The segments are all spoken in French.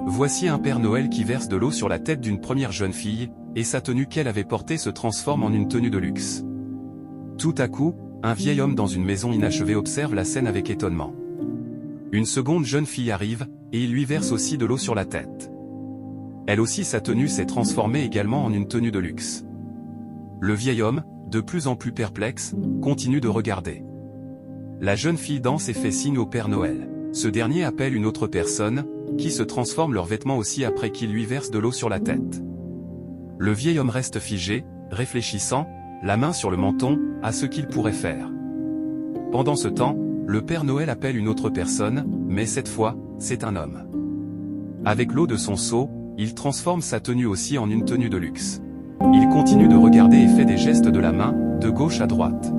Voici un Père Noël qui verse de l'eau sur la tête d'une première jeune fille, et sa tenue qu'elle avait portée se transforme en une tenue de luxe. Tout à coup, un vieil homme dans une maison inachevée observe la scène avec étonnement. Une seconde jeune fille arrive, et il lui verse aussi de l'eau sur la tête. Elle aussi sa tenue s'est transformée également en une tenue de luxe. Le vieil homme, de plus en plus perplexe, continue de regarder. La jeune fille danse et fait signe au Père Noël. Ce dernier appelle une autre personne, qui se transforme leurs vêtements aussi après qu'il lui verse de l'eau sur la tête. Le vieil homme reste figé, réfléchissant, la main sur le menton, à ce qu'il pourrait faire. Pendant ce temps, le Père Noël appelle une autre personne, mais cette fois, c'est un homme. Avec l'eau de son seau, il transforme sa tenue aussi en une tenue de luxe. Il continue de regarder et fait des gestes de la main, de gauche à droite.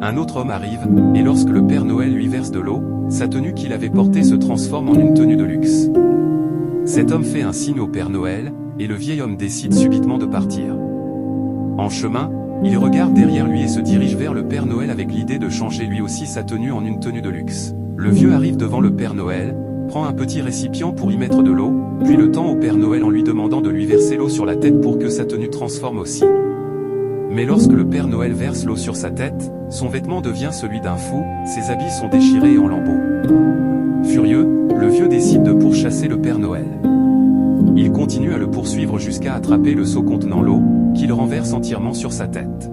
Un autre homme arrive, et lorsque le Père Noël lui verse de l'eau, sa tenue qu'il avait portée se transforme en une tenue de luxe. Cet homme fait un signe au Père Noël, et le vieil homme décide subitement de partir. En chemin, il regarde derrière lui et se dirige vers le Père Noël avec l'idée de changer lui aussi sa tenue en une tenue de luxe. Le vieux arrive devant le Père Noël, prend un petit récipient pour y mettre de l'eau, puis le tend au Père Noël en lui demandant de lui verser l'eau sur la tête pour que sa tenue transforme aussi. Mais lorsque le Père Noël verse l'eau sur sa tête, son vêtement devient celui d'un fou, ses habits sont déchirés et en lambeaux. Furieux, le vieux décide de pourchasser le Père Noël. Il continue à le poursuivre jusqu'à attraper le seau contenant l'eau, qu'il renverse entièrement sur sa tête.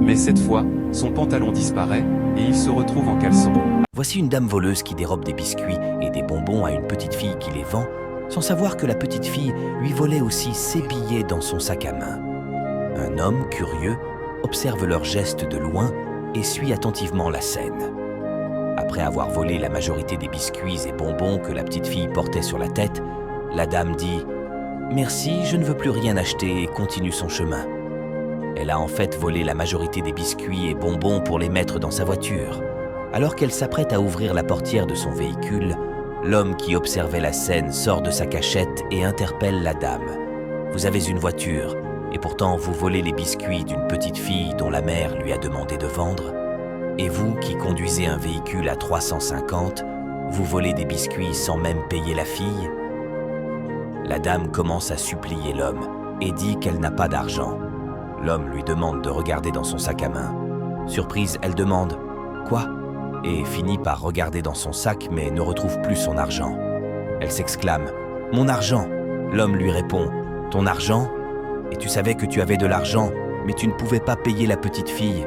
Mais cette fois, son pantalon disparaît, et il se retrouve en caleçon. Voici une dame voleuse qui dérobe des biscuits et des bonbons à une petite fille qui les vend, sans savoir que la petite fille lui volait aussi ses billets dans son sac à main. Un homme, curieux, observe leurs gestes de loin et suit attentivement la scène. Après avoir volé la majorité des biscuits et bonbons que la petite fille portait sur la tête, la dame dit « Merci, je ne veux plus rien acheter » et continue son chemin. Elle a en fait volé la majorité des biscuits et bonbons pour les mettre dans sa voiture. Alors qu'elle s'apprête à ouvrir la portière de son véhicule, l'homme qui observait la scène sort de sa cachette et interpelle la dame. « Vous avez une voiture, et pourtant vous volez les biscuits d'une petite fille dont la mère lui a demandé de vendre. Et vous qui conduisez un véhicule à 350, vous volez des biscuits sans même payer la fille ?» La dame commence à supplier l'homme et dit qu'elle n'a pas d'argent. L'homme lui demande de regarder dans son sac à main. Surprise, elle demande « Quoi ?» et finit par regarder dans son sac mais ne retrouve plus son argent. Elle s'exclame « Mon argent !» L'homme lui répond « Ton argent ? Et tu savais que tu avais de l'argent, mais tu ne pouvais pas payer la petite fille. »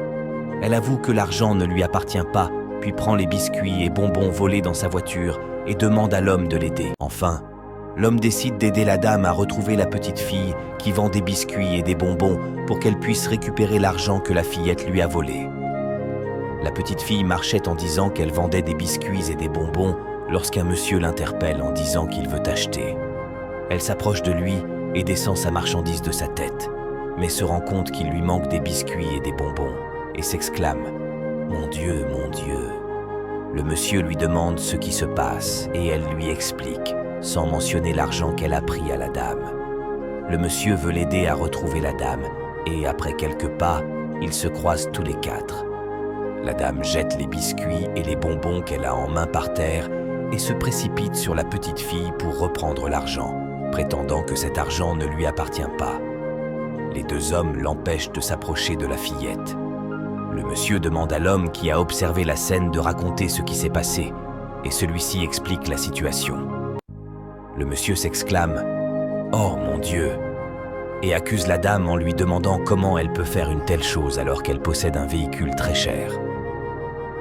Elle avoue que l'argent ne lui appartient pas, puis prend les biscuits et bonbons volés dans sa voiture et demande à l'homme de l'aider. Enfin, l'homme décide d'aider la dame à retrouver la petite fille qui vend des biscuits et des bonbons pour qu'elle puisse récupérer l'argent que la fillette lui a volé. La petite fille marchait en disant qu'elle vendait des biscuits et des bonbons lorsqu'un monsieur l'interpelle en disant qu'il veut acheter. Elle s'approche de lui et descend sa marchandise de sa tête, mais se rend compte qu'il lui manque des biscuits et des bonbons et s'exclame « Mon Dieu, mon Dieu !» Le monsieur lui demande ce qui se passe et elle lui explique, sans mentionner l'argent qu'elle a pris à la dame. Le monsieur veut l'aider à retrouver la dame et après quelques pas, ils se croisent tous les quatre. La dame jette les biscuits et les bonbons qu'elle a en main par terre et se précipite sur la petite fille pour reprendre l'argent, prétendant que cet argent ne lui appartient pas. Les deux hommes l'empêchent de s'approcher de la fillette. Le monsieur demande à l'homme qui a observé la scène de raconter ce qui s'est passé et celui-ci explique la situation. Le monsieur s'exclame « Oh mon Dieu !» et accuse la dame en lui demandant comment elle peut faire une telle chose alors qu'elle possède un véhicule très cher.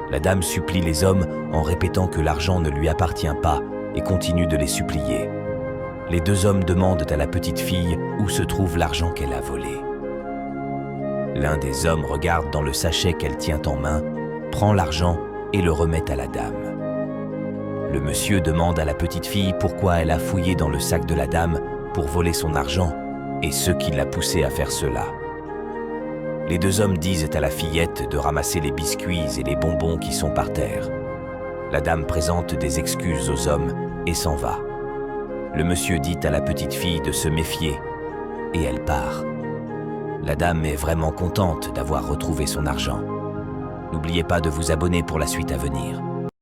La dame supplie les hommes en répétant que l'argent ne lui appartient pas et continue de les supplier. Les deux hommes demandent à la petite fille où se trouve l'argent qu'elle a volé. L'un des hommes regarde dans le sachet qu'elle tient en main, prend l'argent et le remet à la dame. Le monsieur demande à la petite fille pourquoi elle a fouillé dans le sac de la dame pour voler son argent et ce qui l'a poussée à faire cela. Les deux hommes disent à la fillette de ramasser les biscuits et les bonbons qui sont par terre. La dame présente des excuses aux hommes et s'en va. Le monsieur dit à la petite fille de se méfier et elle part. La dame est vraiment contente d'avoir retrouvé son argent. N'oubliez pas de vous abonner pour la suite à venir.